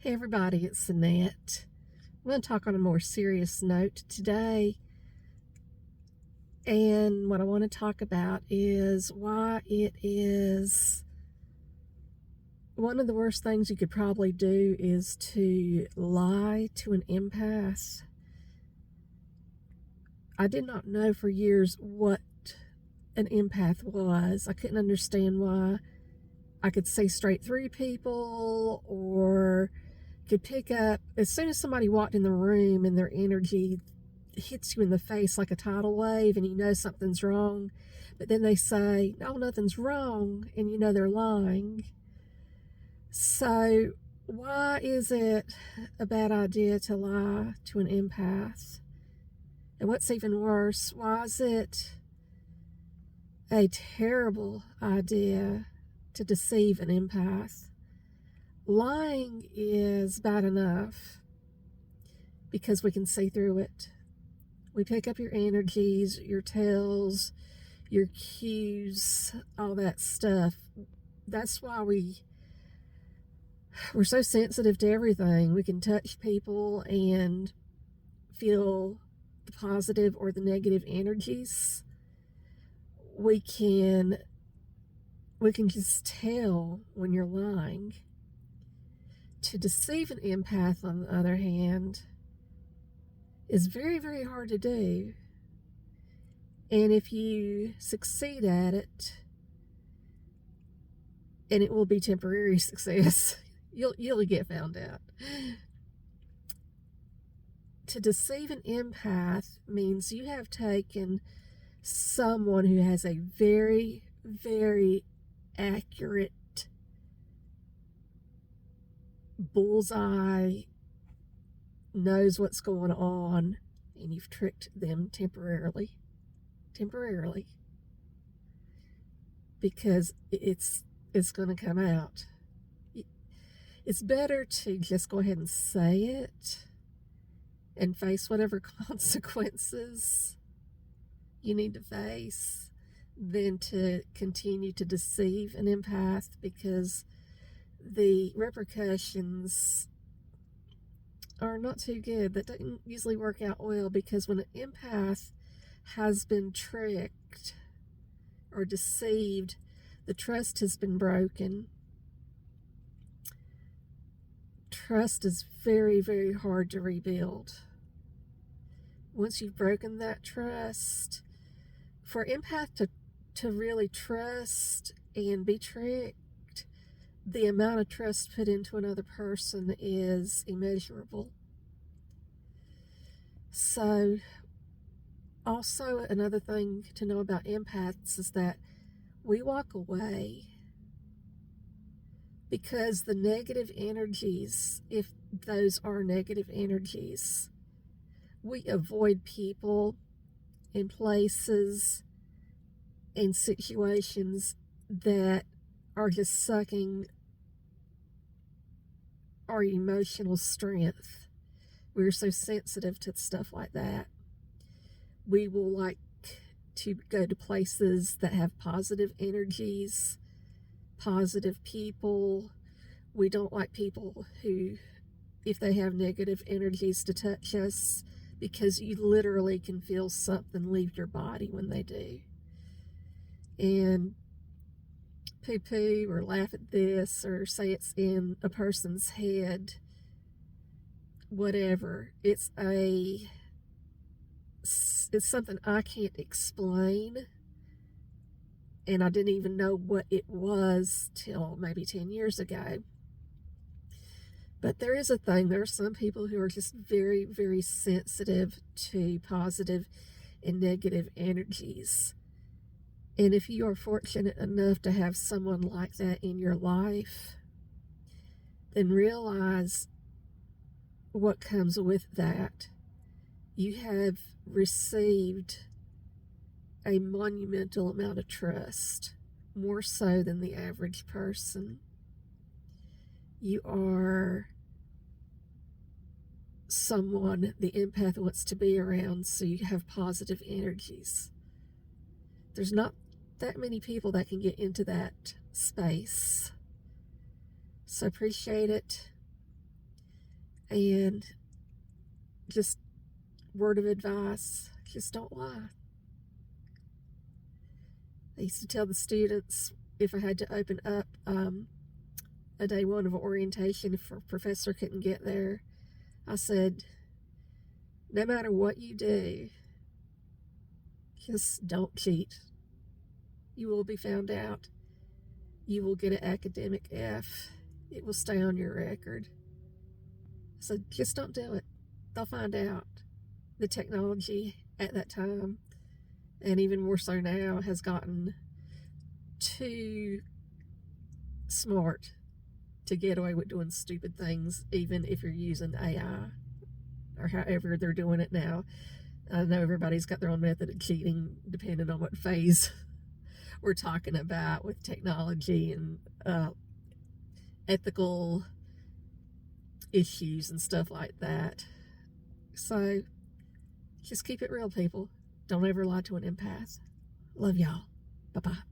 Hey everybody, it's Annette. I'm going to talk on a more serious note today. And what I want to talk about is why it is one of the worst things you could probably do is to lie to an empath. I did not know for years what an empath was. I couldn't understand why I could see straight through people or could pick up as soon as somebody walked in the room and their energy hits you in the face like a tidal wave and you know something's wrong, but then they say, no, nothing's wrong, and you know they're lying. So why is it a bad idea to lie to an empath? And what's even worse, why is it a terrible idea to deceive an empath? Lying is bad enough because we can see through it. We pick up your energies, your tells, your cues, all that stuff. That's why we're so sensitive to everything. We can touch people and feel the positive or the negative energies. We can just tell when you're lying. To deceive an empath, on the other hand, is very, very hard to do. And if you succeed at it, and it will be temporary success, you'll get found out. To deceive an empath means you have taken someone who has a very, very accurate bullseye, knows what's going on, and you've tricked them temporarily, because it's going to come out. It's better to just go ahead and say it and face whatever consequences you need to face than to continue to deceive an empath, because the repercussions are not too good. That doesn't usually work out well, because when an empath has been tricked or deceived, the trust has been broken. Trust is very, very hard to rebuild. Once you've broken that trust, for an empath to really trust and be tricked, the amount of trust put into another person is immeasurable. So, also another thing to know about empaths is that we walk away because the negative energies, if those are negative energies, we avoid people and places and situations that are just sucking our emotional strength. We're so sensitive to stuff like that. We will like to go to places that have positive energies, positive people. We don't like people who, if they have negative energies, to touch us, because you literally can feel something leave your body when they do. And poo-poo or laugh at this or say it's in a person's head, whatever. It's something I can't explain, and I didn't even know what it was till maybe 10 years ago. But there is a thing. There are some people who are just very, very sensitive to positive and negative energies. And if you are fortunate enough to have someone like that in your life, then realize what comes with that. You have received a monumental amount of trust, more so than the average person. You are someone the empath wants to be around, so you have positive energies. There's not that many people that can get into that space. So appreciate it. And just word of advice, just don't lie. I used to tell the students if I had to open up a day one of orientation if a professor couldn't get there, I said, no matter what you do, just don't cheat. You will be found out. You will get an academic F. It will stay on your record. So just don't do it. They'll find out. The technology at that time, and even more so now, has gotten too smart to get away with doing stupid things, even if you're using AI or however they're doing it now. I know everybody's got their own method of cheating depending on what phase we're talking about with technology and ethical issues and stuff like that. So just keep it real, people. Don't ever lie to an empath. Love y'all. Bye-bye.